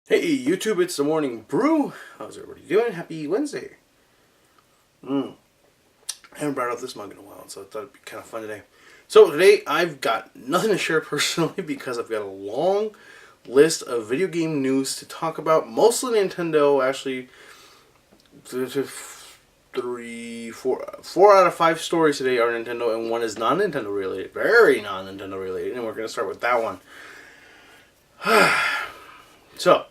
Hey YouTube, it's the morning brew. How's everybody doing? Happy Wednesday. I haven't brought out this mug in a while, so I thought it'd be kind of fun today. So today I've got nothing to share personally because I've got a long list of video game news to talk about. Mostly Nintendo, actually. Four out of 5 stories today are Nintendo, and one is non-Nintendo related. Very non-Nintendo related, and we're going to start with that one. So,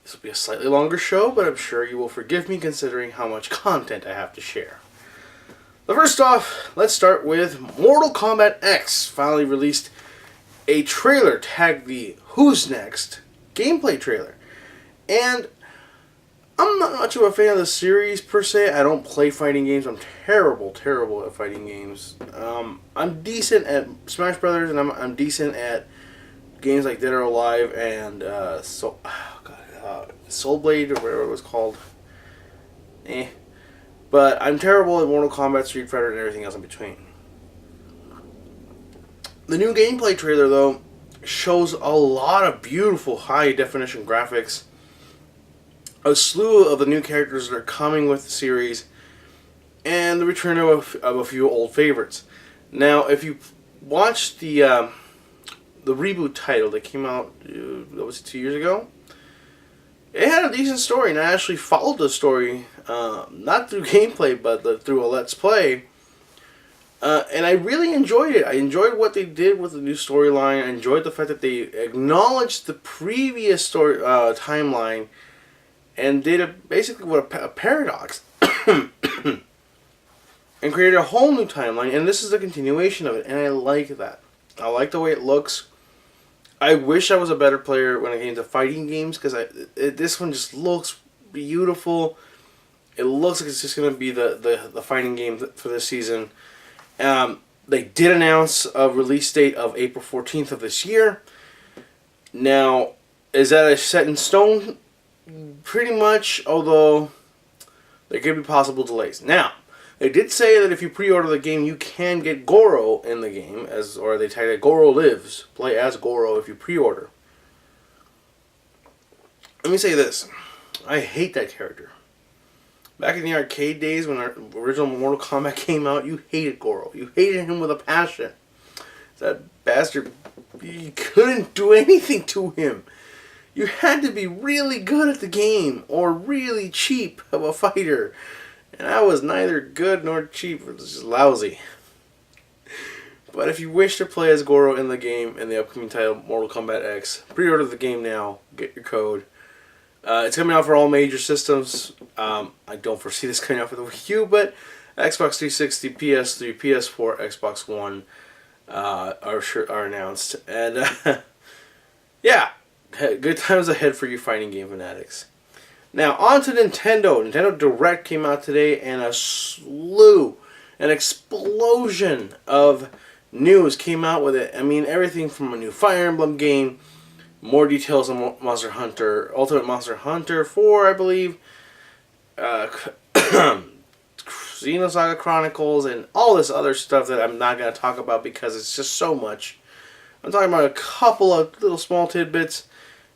this will be a slightly longer show, but I'm sure you will forgive me considering how much content I have to share. But first off, let's start with Mortal Kombat X finally released a trailer tagged the Who's Next gameplay trailer. And I'm not much of a fan of the series per se. I don't play fighting games. I'm terrible at fighting games. I'm decent at Smash Brothers, and I'm decent at games like Dead or Alive and Soul Blade or whatever it was called. But I'm terrible at Mortal Kombat, Street Fighter, and everything else in between. The new gameplay trailer, though, shows a lot of beautiful high-definition graphics, a slew of the new characters that are coming with the series, and the return of a few old favorites. Now, if you watched the reboot title that came out, that was 2 years ago, it had a decent story, and I actually followed the story, not through gameplay, but through a Let's Play, and I really enjoyed it. I enjoyed what they did with the new storyline. I enjoyed the fact that they acknowledged the previous story timeline and did basically what a paradox and created a whole new timeline, and this is the continuation of it, and I like that. I like the way it looks. I wish I was a better player when it came to fighting games, because this one just looks beautiful. It looks like it's just going to be the fighting game for this season. They did announce a release date of April 14th of this year. Now, is that a set in stone? Pretty much, although there could be possible delays. Now, they did say that if you pre-order the game, you can get Goro in the game, or they tag it Goro Lives. Play as Goro if you pre-order. Let me say this. I hate that character. Back in the arcade days when our original Mortal Kombat came out, you hated Goro. You hated him with a passion. That bastard, you couldn't do anything to him. You had to be really good at the game or really cheap of a fighter. And I was neither good nor cheap. It was just lousy. But if you wish to play as Goro in the game in the upcoming title Mortal Kombat X, pre-order the game now. Get your code. It's coming out for all major systems. I don't foresee this coming out for the Wii U, but Xbox 360, PS3, PS4, Xbox One are announced. And yeah, good times ahead for you fighting game fanatics. Now, on to Nintendo. Nintendo Direct came out today, and an explosion of news came out with it. I mean, everything from a new Fire Emblem game, more details on Monster Hunter, Ultimate Monster Hunter 4, I believe, Xenosaga Chronicles, and all this other stuff that I'm not going to talk about because it's just so much. I'm talking about a couple of little small tidbits,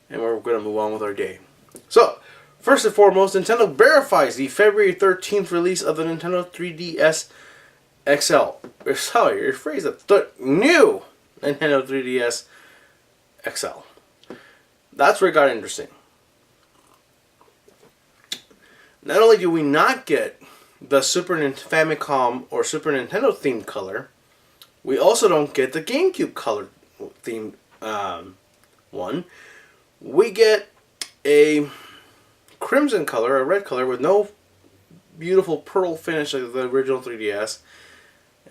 and we're going to move on with our day. So, first and foremost, Nintendo verifies the February 13th release of the Nintendo 3DS XL. Sorry, rephrase that. The new Nintendo 3DS XL. That's where it got interesting. Not only do we not get the Super Famicom or Super Nintendo themed color, we also don't get the GameCube color themed one. We get a crimson color, a red color, with no beautiful pearl finish like the original 3DS,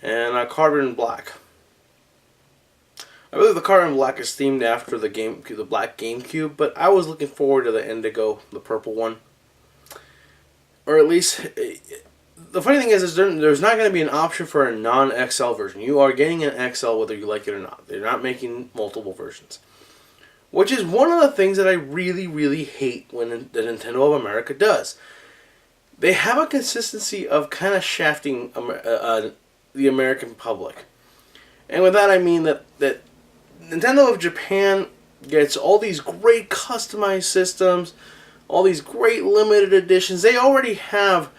and a carbon black. I believe the carbon black is themed after the black GameCube, but I was looking forward to the indigo, the purple one. Or at least, the funny thing is there's not going to be an option for a non-XL version. You are getting an XL whether you like it or not. They're not making multiple versions. Which is one of the things that I really, really hate when the Nintendo of America does. They have a consistency of kind of shafting the American public. And with that I mean that Nintendo of Japan gets all these great customized systems, all these great limited editions. They already have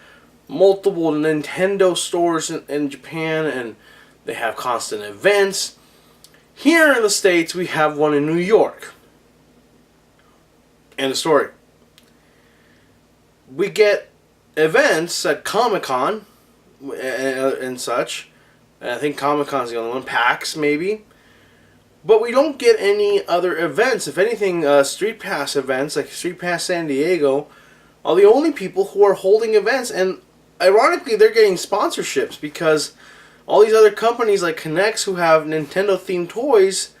multiple Nintendo stores in Japan, and they have constant events. Here in the States, we have one in New York. End of story. We get events at Comic-Con and such. I think Comic-Con's the only one. PAX, maybe. But we don't get any other events. If anything, Street Pass events, like Street Pass San Diego, are the only people who are holding events. And ironically, they're getting sponsorships because all these other companies like Connects who have Nintendo-themed toys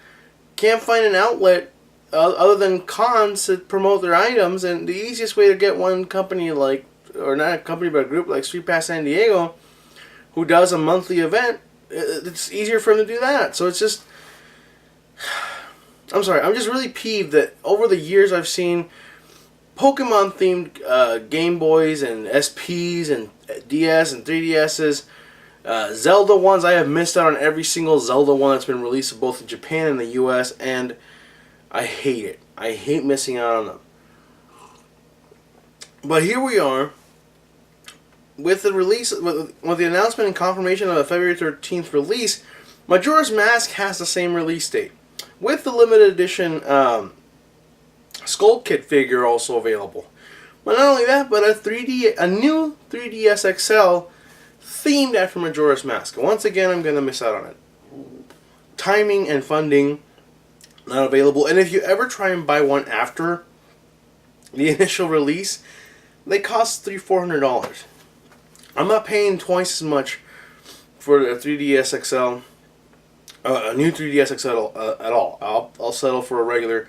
can't find an outlet other than cons to promote their items. And the easiest way to get one company like, or not a company but a group like Street Pass San Diego, who does a monthly event, it's easier for them to do that. So it's just, I'm sorry, I'm just really peeved that over the years I've seen Pokemon themed Game Boys and SPs and DS and 3DSs, Zelda ones. I have missed out on every single Zelda one that's been released both in Japan and the US, and I hate it. I hate missing out on them. But here we are with the release, with the announcement and confirmation of a February 13th release. Majora's Mask has the same release date, with the limited edition Skull Kid figure also available. But not only that, but a new 3DS XL themed after Majora's Mask. And once again, I'm going to miss out on it. Timing and funding not available. And if you ever try and buy one after the initial release, they cost $300-400. I'm not paying twice as much for a 3DS XL, a new 3DS XL at all. I'll settle for a regular.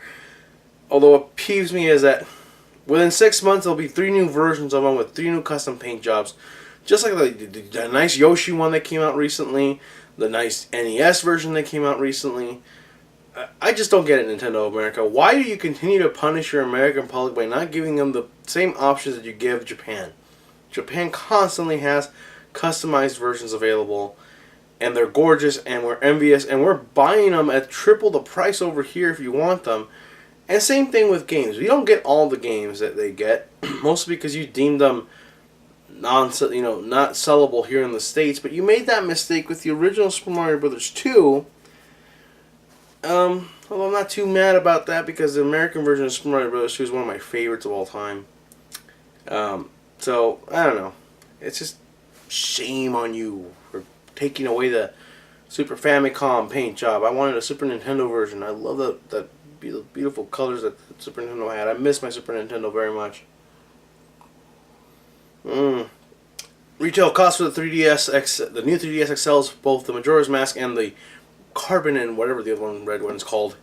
Although what peeves me is that within 6 months there'll be 3 new versions of them with 3 new custom paint jobs. Just like the nice Yoshi one that came out recently, the nice NES version that came out recently. I just don't get it, Nintendo of America. Why do you continue to punish your American public by not giving them the same options that you give Japan? Japan constantly has customized versions available, and they're gorgeous, and we're envious, and we're buying them at triple the price over here if you want them. And same thing with games. We don't get all the games that they get, mostly because you deemed them not sellable here in the States. But you made that mistake with the original Super Mario Bros. 2. Although I'm not too mad about that because the American version of Super Mario Bros. 2 is one of my favorites of all time. So, I don't know. It's just shame on you for taking away the Super Famicom paint job. I wanted a Super Nintendo version. I love that beautiful colors that the Super Nintendo had. I miss my Super Nintendo very much. Retail cost for the 3DS the new 3DS XLs, both the Majora's Mask and the Carbon and whatever the other one, red one, is called,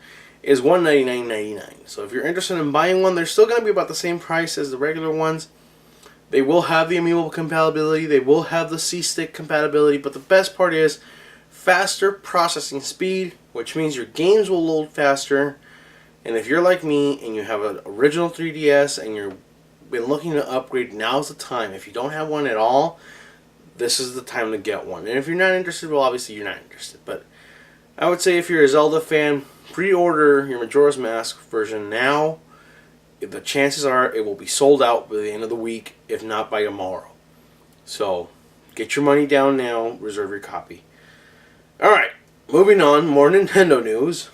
is $199.99. So if you're interested in buying one, they're still going to be about the same price as the regular ones. They will have the amiibo compatibility. They will have the C-Stick compatibility. But the best part is faster processing speed, which means your games will load faster. And if you're like me and you have an original 3DS and you've been looking to upgrade, now's the time. If you don't have one at all, this is the time to get one. And if you're not interested, well, obviously you're not interested. But I would say if you're a Zelda fan, pre-order your Majora's Mask version now. The chances are it will be sold out by the end of the week, if not by tomorrow. So, get your money down now, reserve your copy. Alright, moving on, more Nintendo news.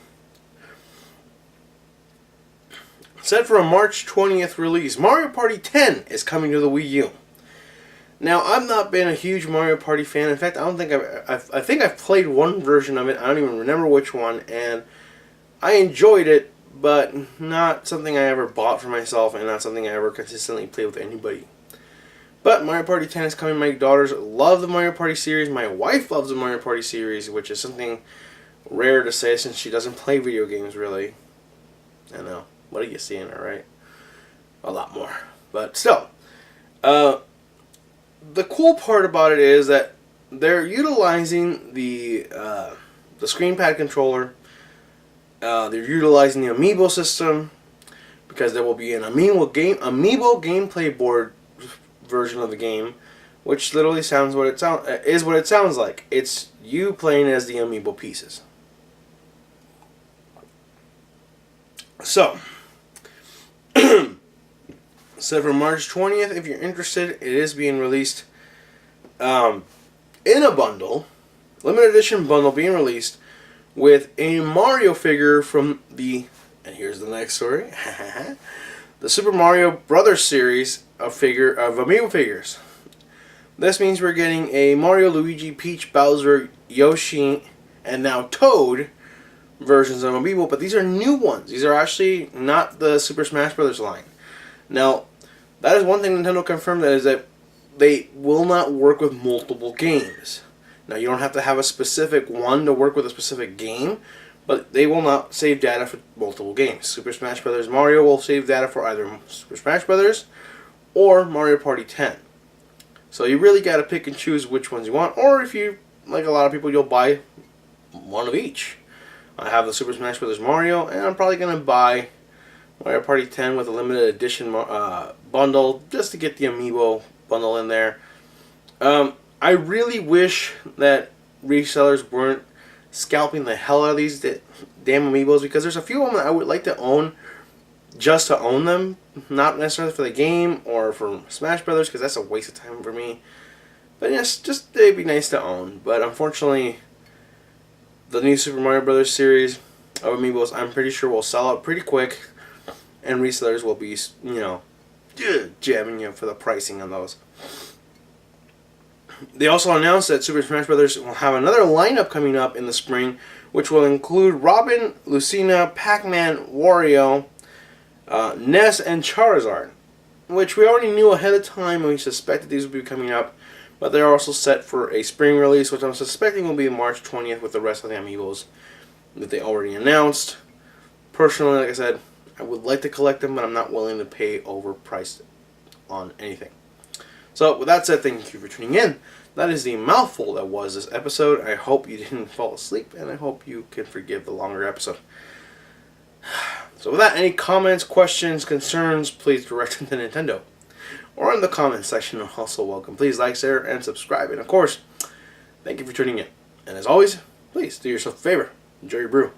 Set for a March 20th release, Mario Party 10 is coming to the Wii U. Now, I've not been a huge Mario Party fan. In fact, I don't think I think I've played one version of it. I don't even remember which one, and I enjoyed it, but not something I ever bought for myself, and not something I ever consistently played with anybody. But Mario Party 10 is coming. My daughters love the Mario Party series. My wife loves the Mario Party series, which is something rare to say since she doesn't play video games, really. I know. What are you seeing her, right? A lot more. But still. The cool part about it is that they're utilizing the screenpad controller. They're utilizing the amiibo system because there will be an amiibo gameplay board version of the game, which literally sounds what it sounds like. It's you playing as the amiibo pieces. So, set for March 20th. If you're interested, it is being released in a bundle, limited edition bundle being released with a Mario figure from the, and here's the next story, the Super Mario Brothers series of Amiibo figures. This means we're getting a Mario, Luigi, Peach, Bowser, Yoshi, and now Toad versions of Amiibo, but these are new ones. These are actually not the Super Smash Brothers line. Now, that is one thing Nintendo confirmed, that is that they will not work with multiple games. Now, you don't have to have a specific one to work with a specific game, but they will not save data for multiple games. Super Smash Brothers Mario will save data for either Super Smash Brothers or Mario Party 10. So you really got to pick and choose which ones you want, or if you, like a lot of people, you'll buy one of each. I have the Super Smash Bros. Mario, and I'm probably going to buy Mario Party 10 with a limited edition bundle, just to get the Amiibo bundle in there. I really wish that resellers weren't scalping the hell out of these damn Amiibos, because there's a few of them that I would like to own just to own them, not necessarily for the game or for Smash Brothers, because that's a waste of time for me. But yes, just they'd be nice to own. But unfortunately, the new Super Mario Brothers series of Amiibos, I'm pretty sure will sell out pretty quick, and resellers will be, jamming you for the pricing on those. They also announced that Super Smash Bros. Will have another lineup coming up in the spring, which will include Robin, Lucina, Pac-Man, Wario, Ness, and Charizard, which we already knew ahead of time, and we suspected these would be coming up, but they're also set for a spring release, which I'm suspecting will be March 20th with the rest of the Amiibos that they already announced. Personally, like I said, I would like to collect them, but I'm not willing to pay overpriced on anything. So, with that said, thank you for tuning in. That is the mouthful that was this episode. I hope you didn't fall asleep, and I hope you can forgive the longer episode. So with that, any comments, questions, concerns, please direct them to Nintendo. Or in the comments section, also welcome. Please like, share, and subscribe. And of course, thank you for tuning in. And as always, please do yourself a favor. Enjoy your brew.